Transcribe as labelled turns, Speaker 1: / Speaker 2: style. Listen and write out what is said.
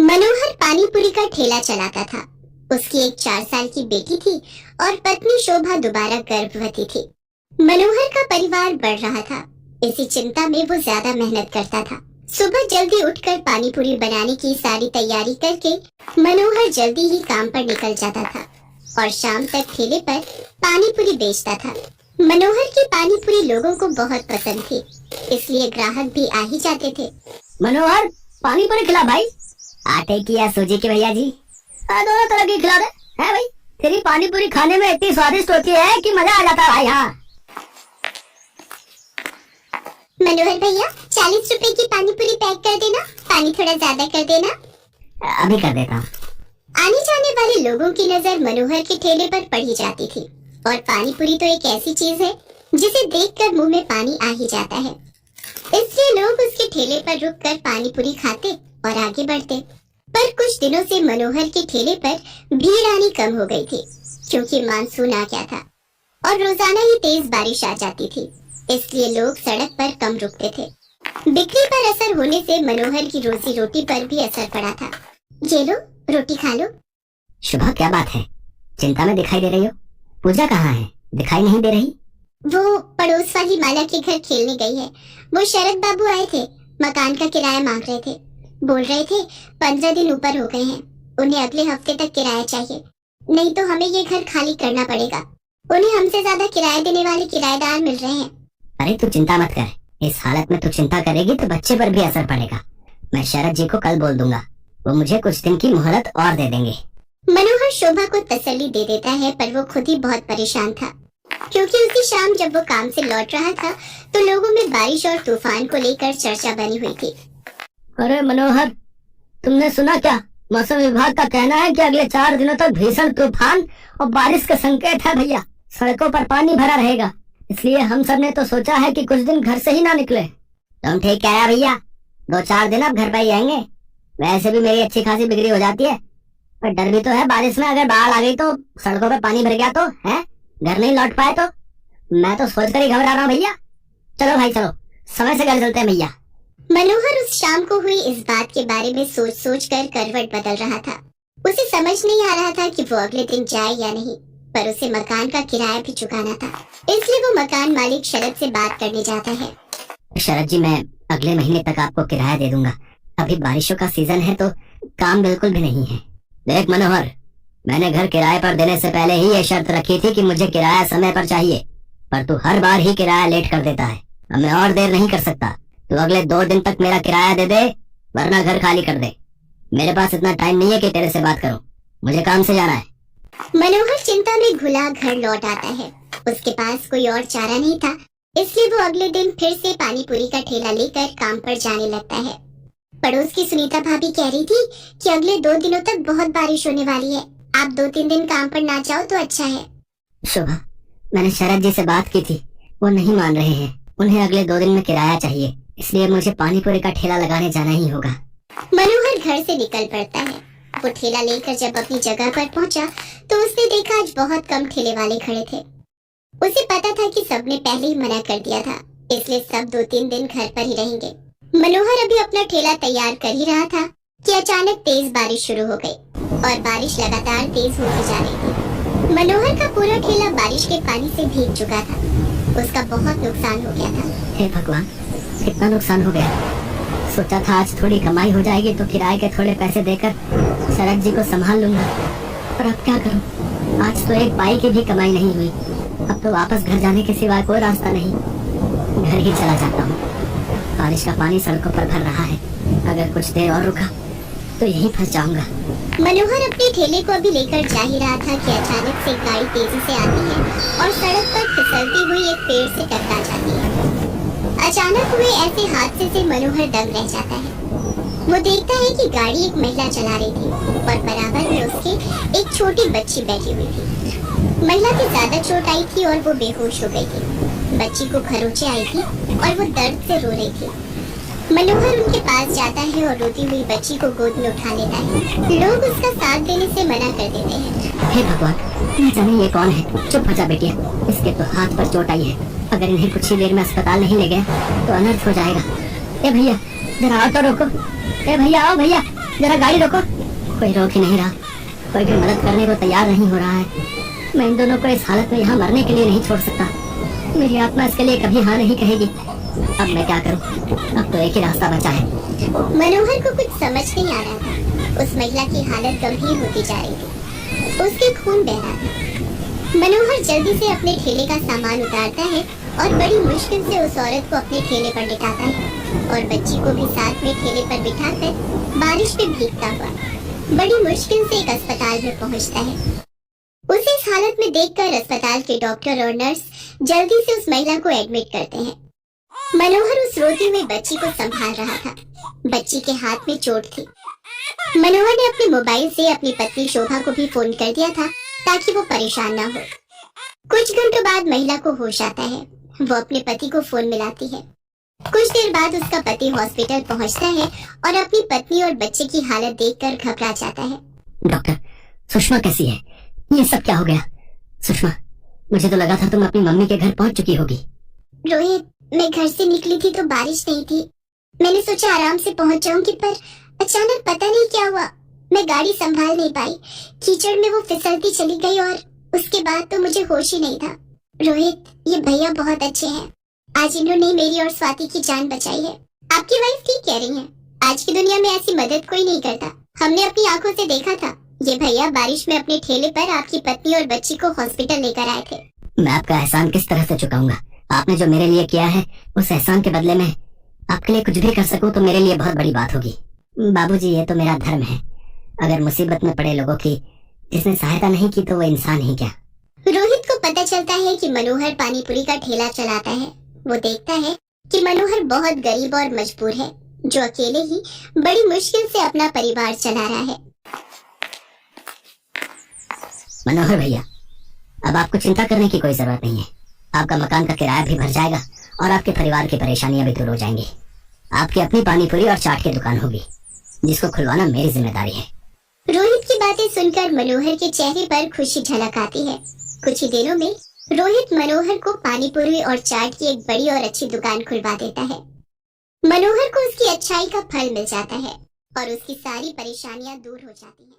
Speaker 1: मनोहर पानी पूरी का ठेला चलाता था। उसकी एक 4 साल की बेटी थी और पत्नी शोभा दोबारा गर्भवती थी। मनोहर का परिवार बढ़ रहा था। इसी चिंता में वो ज्यादा मेहनत करता था। सुबह जल्दी उठकर पानी पूरी बनाने की सारी तैयारी करके मनोहर जल्दी ही काम पर निकल जाता था और शाम तक ठेले पर पानी पूरी बेचता था। मनोहर की पानी पूरी लोगों को बहुत पसंद थी, इसलिए ग्राहक भी आ ही जाते थे।
Speaker 2: मनोहर, पानी पूरी खिला भाई। आटे की या सूजी की भैया जी? दोनों तरह की खिला दे। है भाई, तेरी पानी पूरी खाने में इतनी स्वादिष्ट होती है कि मजा आ जाता है भाई। हाँ
Speaker 1: मनोहर भैया, 40 रुपए की पानी पूरी पैक कर देना। पानी थोड़ा ज्यादा कर देना।
Speaker 2: अभी कर देता हूँ।
Speaker 1: आने जाने वाले लोगों की नजर मनोहर के ठेले पर पड़ी जाती थी और पानी पूरी तो एक ऐसी चीज है जिसे देखकर मुंह में पानी आ ही जाता है। इसलिए लोग उसके ठेले पर रुककर पानी पूरी खाते और आगे बढ़ते। पर कुछ दिनों से मनोहर के ठेले पर भीड़ आनी कम हो गई थी, क्योंकि मानसून आ गया था और रोजाना ही तेज बारिश आ जाती थी। इसलिए लोग सड़क पर कम रुकते थे। बिक्री पर असर होने से मनोहर की रोजी रोटी पर भी असर पड़ा था। ये लो, रोटी खा लो।
Speaker 2: शुभा, क्या बात है? चिंता में दिखाई दे रही हो। पूजा कहाँ है? दिखाई नहीं दे रही।
Speaker 1: वो पड़ोस वाली माला के घर खेलने गई है। वो शरद बाबू आए थे, मकान का किराया मांग रहे थे। बोल रहे थे 15 दिन ऊपर हो गए हैं, उन्हें अगले हफ्ते तक किराया चाहिए, नहीं तो हमें ये घर खाली करना पड़ेगा। उन्हें हमसे ज्यादा किराया देने वाले किराएदार मिल रहे हैं।
Speaker 2: अरे तू चिंता मत कर। इस हालत में तू चिंता करेगी तो बच्चे पर भी असर पड़ेगा। मैं शरद जी को कल बोल दूंगा, वो मुझे कुछ दिन की मोहलत और दे देंगे।
Speaker 1: मनोहर शोभा को तसल्ली दे देता है, पर वो खुद ही बहुत परेशान था, क्योंकि उसी शाम जब वो काम से लौट रहा था तो लोगों में बारिश और तूफान को लेकर चर्चा बनी हुई थी।
Speaker 2: अरे मनोहर, तुमने सुना क्या? मौसम विभाग का कहना है कि अगले 4 दिनों तक भीषण तूफान और बारिश का संकेत है भैया। सड़कों पर पानी भरा रहेगा, इसलिए हम सब ने तो सोचा है कि कुछ दिन घर से ही ना निकले। तुम ठीक कह रहे भैया, 2-4 दिन अब घर पर ही रहेंगे। वैसे भी मेरी अच्छी खासी बिक्री हो जाती है, पर डर भी तो है बारिश में अगर बाढ़ आ गई तो सड़कों पर पानी भर गया तो है, घर नहीं लौट पाए तो। मैं तो सोचकर ही घबरा रहा हूँ भैया। चलो भाई चलो, समय से घर चलते हैं भैया।
Speaker 1: मनोहर उस शाम को हुई इस बात के बारे में सोच सोच कर करवट बदल रहा था। उसे समझ नहीं आ रहा था कि वो अगले दिन जाए या नहीं, पर उसे मकान का किराया भी चुकाना था। इसलिए वो मकान मालिक शरद से बात करने जाता है।
Speaker 2: शरद जी, मैं अगले महीने तक आपको किराया दे दूंगा। अभी बारिशों का सीजन है तो काम बिल्कुल भी नहीं है। देख मनोहर, मैंने घर किराए पर देने से पहले ही ये शर्त रखी थी कि मुझे किराया समय पर चाहिए, पर तू हर बार ही किराया लेट कर देता है। अब मैं और देर नहीं कर सकता। तू अगले 2 दिन तक मेरा किराया दे दे, वरना घर खाली कर दे। मेरे पास इतना टाइम नहीं है कि तेरे से बात करूं, मुझे काम से जाना है।
Speaker 1: मनोहर चिंता में घुला घर लौट आता है। उसके पास कोई और चारा नहीं था, इसलिए वो अगले दिन फिर से पानी पूरी का ठेला लेकर काम पर जाने लगता है। पड़ोस की सुनीता भाभी कह रही थी कि अगले 2 दिनों तक बहुत बारिश होने वाली है, आप 2-3 दिन काम पर ना जाओ तो अच्छा है।
Speaker 2: शोभा, मैंने शरद जी से बात की थी, वो नहीं मान रहे हैं। उन्हें अगले 2 दिन में किराया चाहिए, इसलिए मुझे पानी पूरी का ठेला लगाने जाना ही होगा।
Speaker 1: मनोहर घर से निकल पड़ता है। वो ठेला लेकर जब अपनी जगह पर पहुंचा तो उसने देखा आज बहुत कम ठेले वाले खड़े थे। उसे पता था कि सबने पहले ही मना कर दिया था, इसलिए सब 2-3 दिन घर पर ही रहेंगे। मनोहर अभी अपना ठेला तैयार कर ही रहा था कि अचानक तेज बारिश शुरू हो गई और बारिश लगातार तेज होती जा रही थी। मनोहर का पूरा ठेला बारिश के पानी से भीग चुका था। उसका बहुत नुकसान हो गया था।
Speaker 2: हे भगवान, कितना नुकसान हो गया। सोचा था आज थोड़ी कमाई हो जाएगी तो किराए के थोड़े पैसे देकर शरद जी को संभाल लूंगा, पर अब क्या करूं? आज तो एक पाई की भी कमाई नहीं हुई। अब तो वापस घर जाने के सिवा कोई रास्ता नहीं। घर ही चला जाता हूँ। बारिश का पानी सड़कों पर भर रहा है, अगर कुछ देर और रुका तो यहीं फंस जाऊंगा।
Speaker 1: मनोहर अपने ठेले को अभी लेकर जा ही रहा था कि अचानक से गाड़ी तेजी से आती है और सड़क पर फिसलती हुई एक पेड़ से टकरा जाती है। अचानक हुए ऐसे हादसे से मनोहर दंग रह जाता है। वो देखता है कि गाड़ी एक महिला चला रही थी और बराबर में उसके एक छोटी बच्ची बैठी हुई थी। महिला की ज्यादा चोट आई थी और वो बेहोश हो गई थी। बच्ची को खरोंचे आई थी और वो दर्द से रो रही थी। मनोहर उनके पास जाता है और रोती हुई बच्ची को गोद में उठा लेता है। लोग उसका साथ देने से मना कर देते हैं।
Speaker 2: हे भगवान, न जाने ये कौन है। चुप हो जा बेटिया, इसके तो हाथ पर चोट आई है। अगर इन्हें कुछ ही देर में अस्पताल नहीं ले गए तो अनर्थ हो जाएगा। ए भैया, जरा ऑटो रोको। ए भैया, आओ भैया, जरा गाड़ी रोको। कोई रोक ही नहीं रहा, कोई भी मदद करने को तैयार नहीं हो रहा है। मैं इन दोनों को इस हालत में यहाँ मरने के लिए नहीं छोड़ सकता। मेरी आत्मा इसके लिए कभी हाँ नहीं कहेगी। अब मैं क्या करूँ? अब तो एक ही रास्ता बचा है।
Speaker 1: मनोहर को कुछ समझ नहीं आ रहा था। उस महिला की हालत गंभीर होती जा रही थी, उसके खून बह रहा था। मनोहर जल्दी से अपने ठेले का सामान उतारता है और बड़ी मुश्किल से उस औरत को अपने ठेले पर लिटाता है और बच्ची को भी साथ में ठेले पर बिठाकर बारिश में भीगता हुआ बड़ी मुश्किल से एक अस्पताल में पहुंचता है। उसे इस हालत में देखकर अस्पताल के डॉक्टर और नर्स जल्दी से उस महिला को एडमिट करते हैं। मनोहर उस रोती हुई बच्ची को संभाल रहा था। बच्ची के हाथ में चोट थी। मनोहर ने अपने मोबाइल से अपनी पत्नी शोभा को भी फोन कर दिया था ताकि वो परेशान ना हो। कुछ घंटों बाद महिला को होश आता है। वो अपने पति को फोन मिलाती है। कुछ देर बाद उसका पति हॉस्पिटल पहुंचता है और अपनी पत्नी और बच्चे की हालत देखकर घबरा जाता है।
Speaker 2: डॉक्टर, सुषमा कैसी है? ये सब क्या हो गया? सुषमा, मुझे तो लगा था तुम अपनी मम्मी के घर पहुंच चुकी होगी।
Speaker 1: रोहित, मैं घर से निकली थी तो बारिश नहीं थी। मैंने सोचा आराम से पहुंच जाऊंगी, पर अचानक पता नहीं क्या हुआ, मैं गाड़ी संभाल नहीं पाई। कीचड़ में वो फिसलती चली गई और उसके बाद तो मुझे होश ही नहीं था। रोहित, ये भैया बहुत अच्छे हैं। आज इन्होंने मेरी और स्वाति की जान बचाई है। आपकी वाइफ ठीक कह रही है, आज की दुनिया में ऐसी मदद कोई नहीं करता। हमने अपनी आंखों से देखा था। ये भैया बारिश में अपने ठेले पर आपकी पत्नी और बच्ची को हॉस्पिटल लेकर आए थे।
Speaker 2: मैं आपका एहसान किस तरह से चुकाऊंगा? आपने जो मेरे लिए किया है, उस एहसान के बदले में आपके लिए कुछ भी कर सकूं तो मेरे लिए बहुत बड़ी बात होगी। बाबूजी, ये तो मेरा धर्म है। अगर मुसीबत में पड़े लोगों की जिसने सहायता नहीं की तो वो इंसान ही क्या।
Speaker 1: रोहित को पता चलता है कि मनोहर पानीपुरी का ठेला चलाता है। वो देखता है कि मनोहर बहुत गरीब और मजबूर है, जो अकेले ही बड़ी मुश्किल से अपना परिवार चला रहा है।
Speaker 2: मनोहर भैया, अब आपको चिंता करने की कोई जरूरत नहीं है। आपका मकान का किराया भी भर जाएगा और आपके परिवार की परेशानियां भी दूर हो जाएंगी। आपकी अपनी पानीपुरी और चाट की दुकान होगी, जिसको खुलवाना मेरी जिम्मेदारी है।
Speaker 1: रोहित की बातें सुनकर मनोहर के चेहरे पर खुशी झलक आती है। कुछ ही दिनों में रोहित मनोहर को पानीपुरी और चाट की एक बड़ी और अच्छी दुकान खुलवा देता है। मनोहर को उसकी अच्छाई का फल मिल जाता है और उसकी सारी परेशानियां दूर हो जाती हैं।